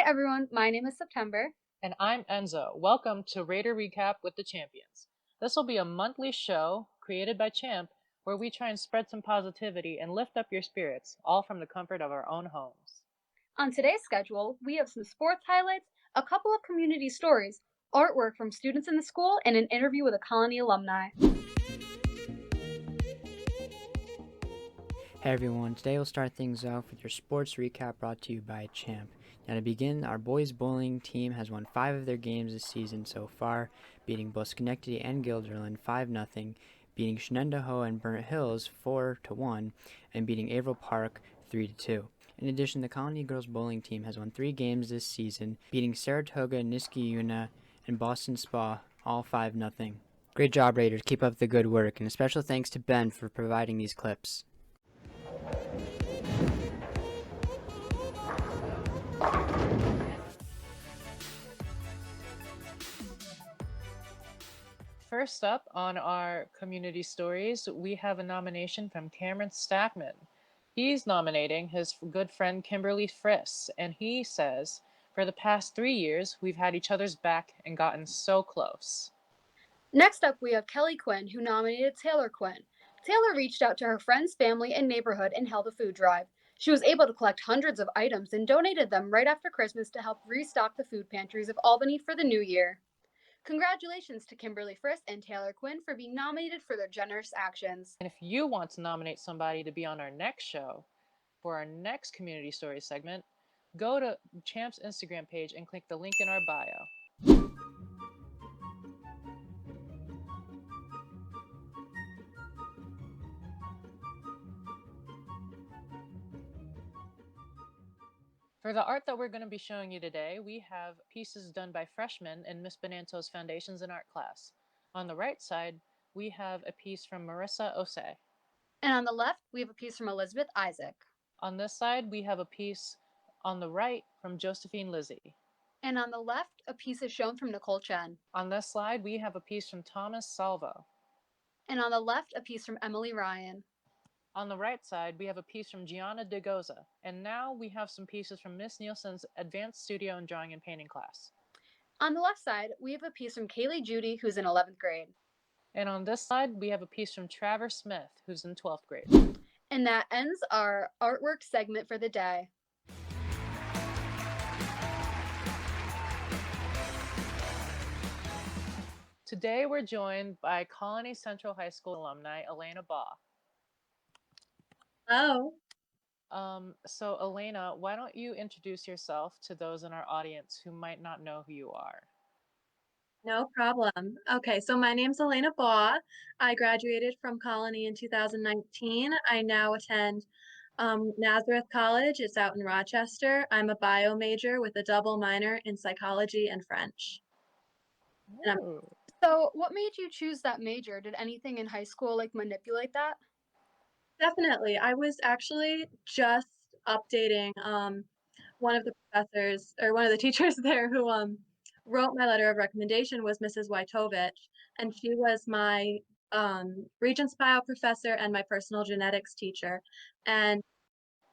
everyone, my name is September. And I'm Enzo. Welcome to Raider Recap with the Champions. This will be a monthly show created by Champ where we try and spread some positivity and lift up your spirits, all from the comfort of our own homes. On today's schedule, we have some sports highlights, a couple of community stories, artwork from students in the school, and an interview with a Colony alumni. Hey everyone, today we'll start things off with your sports recap brought to you by Champ. Now to begin, our boys bowling team has won 5 of their games this season so far, beating both Schenectady and Guilderland 5-0, beating Shenendehowa and Burnt Hills 4-1, and beating Averill Park 3-2. In addition, the Colony girls bowling team has won 3 games this season, beating Saratoga, Niskayuna, and Boston Spa all 5-0. Great job, Raiders. Keep up the good work, and a special thanks to Ben for providing these clips. First up on our community stories, we have a nomination from Cameron Stackman. He's nominating his good friend Kimberly Friss, and he says, "For the past 3 years, we've had each other's back and gotten so close." Next up, we have Kelly Quinn, who nominated Taylor Quinn. Taylor reached out to her friends, family, and neighborhood and held a food drive. She was able to collect hundreds of items and donated them right after Christmas to help restock the food pantries of Albany for the new year. Congratulations to Kimberly Friss and Taylor Quinn for being nominated for their generous actions. And if you want to nominate somebody to be on our next show, for our next community story segment, go to Champ's Instagram page and click the link in our bio. For the art that we're going to be showing you today, we have pieces done by freshmen in Miss Bonanto's Foundations in Art class. On the right side, we have a piece from Marissa Osei. And on the left, we have a piece from Elizabeth Isaac. On this side, we have a piece on the right from Josephine Lizzie. And on the left, a piece is shown from Nicole Chen. On this slide, we have a piece from Thomas Salvo. And on the left, a piece from Emily Ryan. On the right side, we have a piece from Gianna De Goza. And now we have some pieces from Miss Nielsen's Advanced Studio and Drawing and Painting class. On the left side, we have a piece from Kaylee Judy, who's in 11th grade. And on this side, we have a piece from Travers Smith, who's in 12th grade. And that ends our artwork segment for the day. Today, we're joined by Colony Central High School alumni Elena Baugh. Hello. So Elena, why don't you introduce yourself to those in our audience who might not know who you are? No problem. Okay, so my name's Elena Baugh. I graduated from Colony in 2019. I now attend Nazareth College. It's out in Rochester. I'm a bio major with a double minor in psychology and French. And So, what made you choose that major? Did anything in high school manipulate that? definitely, I was actually just updating one of the professors or one of the teachers there who wrote my letter of recommendation was Mrs. Wojtovich, and she was my Regents Bio professor and my personal genetics teacher. And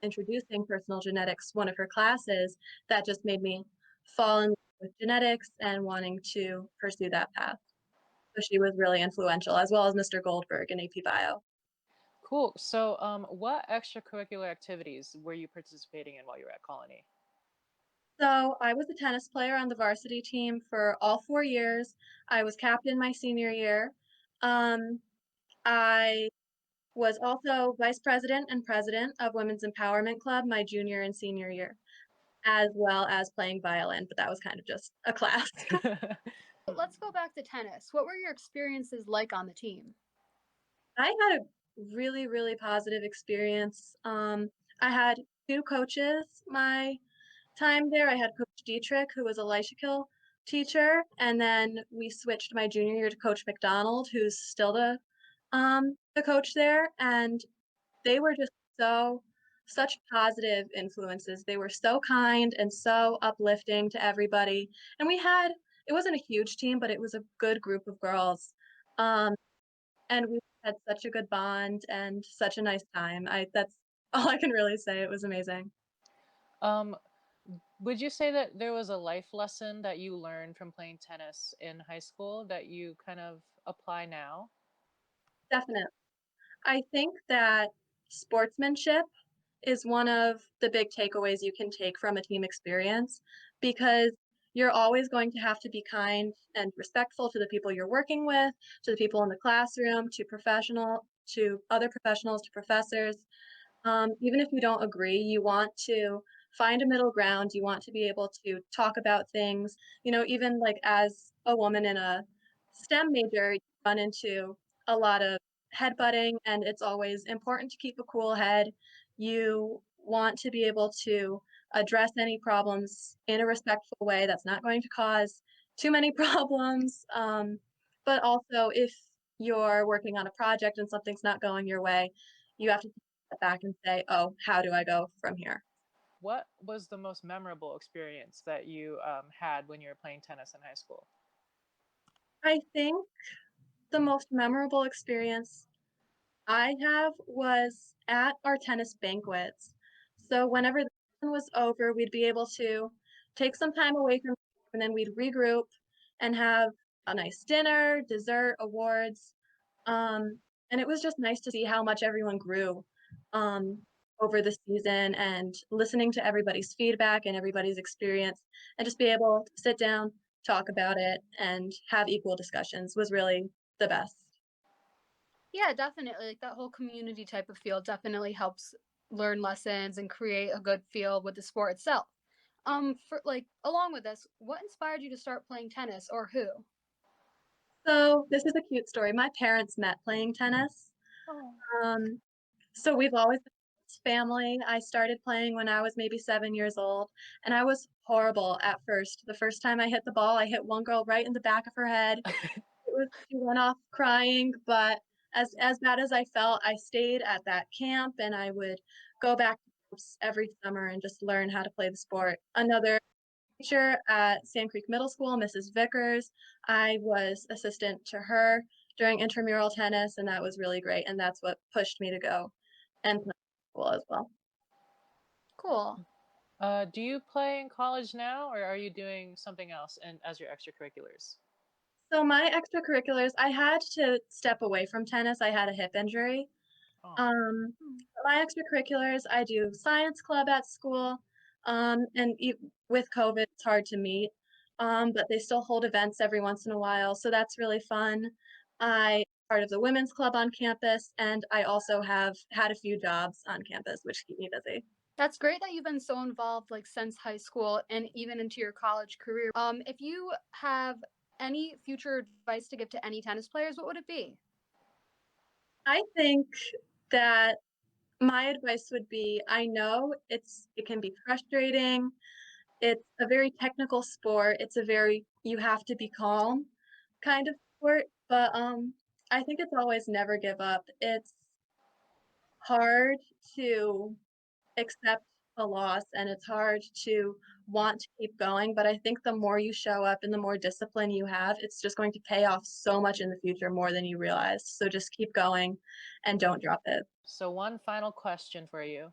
introducing personal genetics, one of her classes, that just made me fall in love with genetics and wanting to pursue that path. So she was really influential, as well as Mr. Goldberg in AP Bio. Cool. So what extracurricular activities were you participating in while you were at Colony? So I was a tennis player on the varsity team for all 4 years. I was captain my senior year. I was also vice president and president of Women's Empowerment Club my junior and senior year, as well as playing violin, but that was kind of just a class. Let's go back to tennis. What were your experiences like on the team? I had a really, really positive experience. I had 2 coaches my time there. I had Coach Dietrich, who was a Leishkill teacher, and then we switched my junior year to Coach McDonald, who's still the coach there, and they were just such positive influences. They were so kind and so uplifting to everybody, and it wasn't a huge team, but it was a good group of girls, and we had such a good bond and such a nice time. I That's all I can really say. It was amazing. Um, Would you say that there was a life lesson that you learned from playing tennis in high school that you kind of apply now? Definitely. I think that sportsmanship is one of the big takeaways you can take from a team experience because you're always going to have to be kind and respectful to the people you're working with, to the people in the classroom, to other professionals, to professors. Even if you don't agree, you want to find a middle ground. You want to be able to talk about things. Even like as a woman in a STEM major, you run into a lot of headbutting, and it's always important to keep a cool head. You want to be able to address any problems in a respectful way that's not going to cause too many problems. But also, if you're working on a project and something's not going your way, you have to step back and say, "Oh, how do I go from here?" What was the most memorable experience that you had when you were playing tennis in high school? I think the most memorable experience I have was at our tennis banquets. So whenever the season was over, we'd be able to take some time away from and then we'd regroup and have a nice dinner, dessert, awards. And it was just nice to see how much everyone grew um, over the season and listening to everybody's feedback and everybody's experience and just be able to sit down, talk about it, and have equal discussions was really the best. Yeah, definitely. Like that whole community type of feel definitely helps learn lessons and create a good feel with the sport itself. For like along with this, what inspired you to start playing tennis or who? So this is a cute story. My parents met playing tennis. Oh. Um, so we've always been a tennis family. I started playing when I was maybe 7 years old, and I was horrible at first. The first time I hit the ball, I hit one girl right in the back of her head. She went off crying, but as bad as I felt, I stayed at that camp and I would go back to camps every summer and just learn how to play the sport. Another teacher at Sand Creek Middle School, Mrs. Vickers, I was assistant to her during intramural tennis, and that was really great. And that's what pushed me to go and play school as well. Cool. Do you play in college now, or are you doing something else as your extracurriculars? So my extracurriculars, I had to step away from tennis. I had a hip injury. Oh, Um, Hmm. my extracurriculars, I do science club at school, with COVID, it's hard to meet, but they still hold events every once in a while, so that's really fun. I part of the women's club on campus, and I also have had a few jobs on campus, which keep me busy. That's great that you've been so involved like since high school and even into your college career. If you have any future advice to give to any tennis players, what would it be? I think that my advice would be, I know it can be frustrating. It's a very technical sport. It's a very you have to be calm kind of sport, but, I think it's always never give up. It's hard to accept a loss, and it's hard to want to keep going, but I think the more you show up and the more discipline you have, it's just going to pay off so much in the future more than you realize. So just keep going and don't drop it. so one final question for you.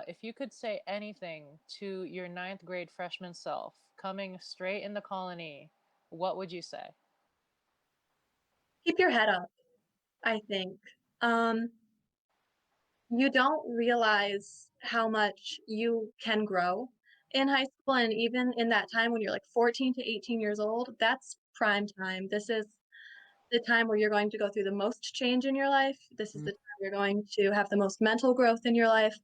If you could say anything to your ninth grade freshman self coming straight in the colony, what would you say? Keep your head up, I think. Um, you don't realize how much you can grow in high school, and even in that time when you're, like, 14 to 18 years old, that's prime time. This is the time where you're going to go through the most change in your life. This is Mm. the time you're going to have the most mental growth in your life.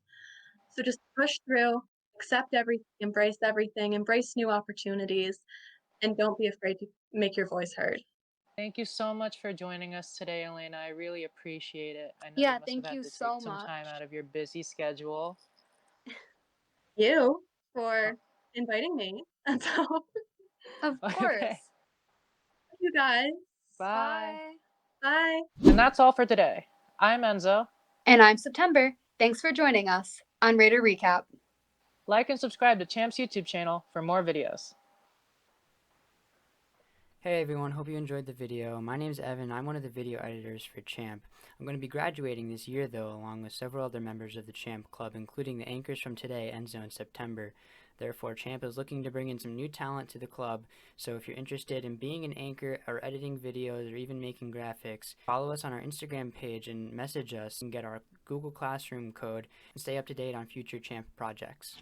So just push through, accept everything, embrace new opportunities, and don't be afraid to make your voice heard. Thank you so much for joining us today, Elena. I really appreciate it. I know you Yeah, must have thank had you to take so some time out much. of your busy schedule. You Uh, for inviting me. And so, Of Okay, course. thank you guys. bye. Bye. Bye. And that's all for today. I'm Enzo. And I'm September. Thanks for joining us on Raider Recap. Like and subscribe to Champ's YouTube channel for more videos. Hey everyone, hope you enjoyed the video. My name's Evan. I'm one of the video editors for Champ. I'm going to be graduating this year though, along with several other members of the Champ Club, including the anchors from today, Enzo and September. Therefore, Champ is looking to bring in some new talent to the club. So if you're interested in being an anchor or editing videos or even making graphics, follow us on our Instagram page and message us and get our Google Classroom code and stay up to date on future Champ projects.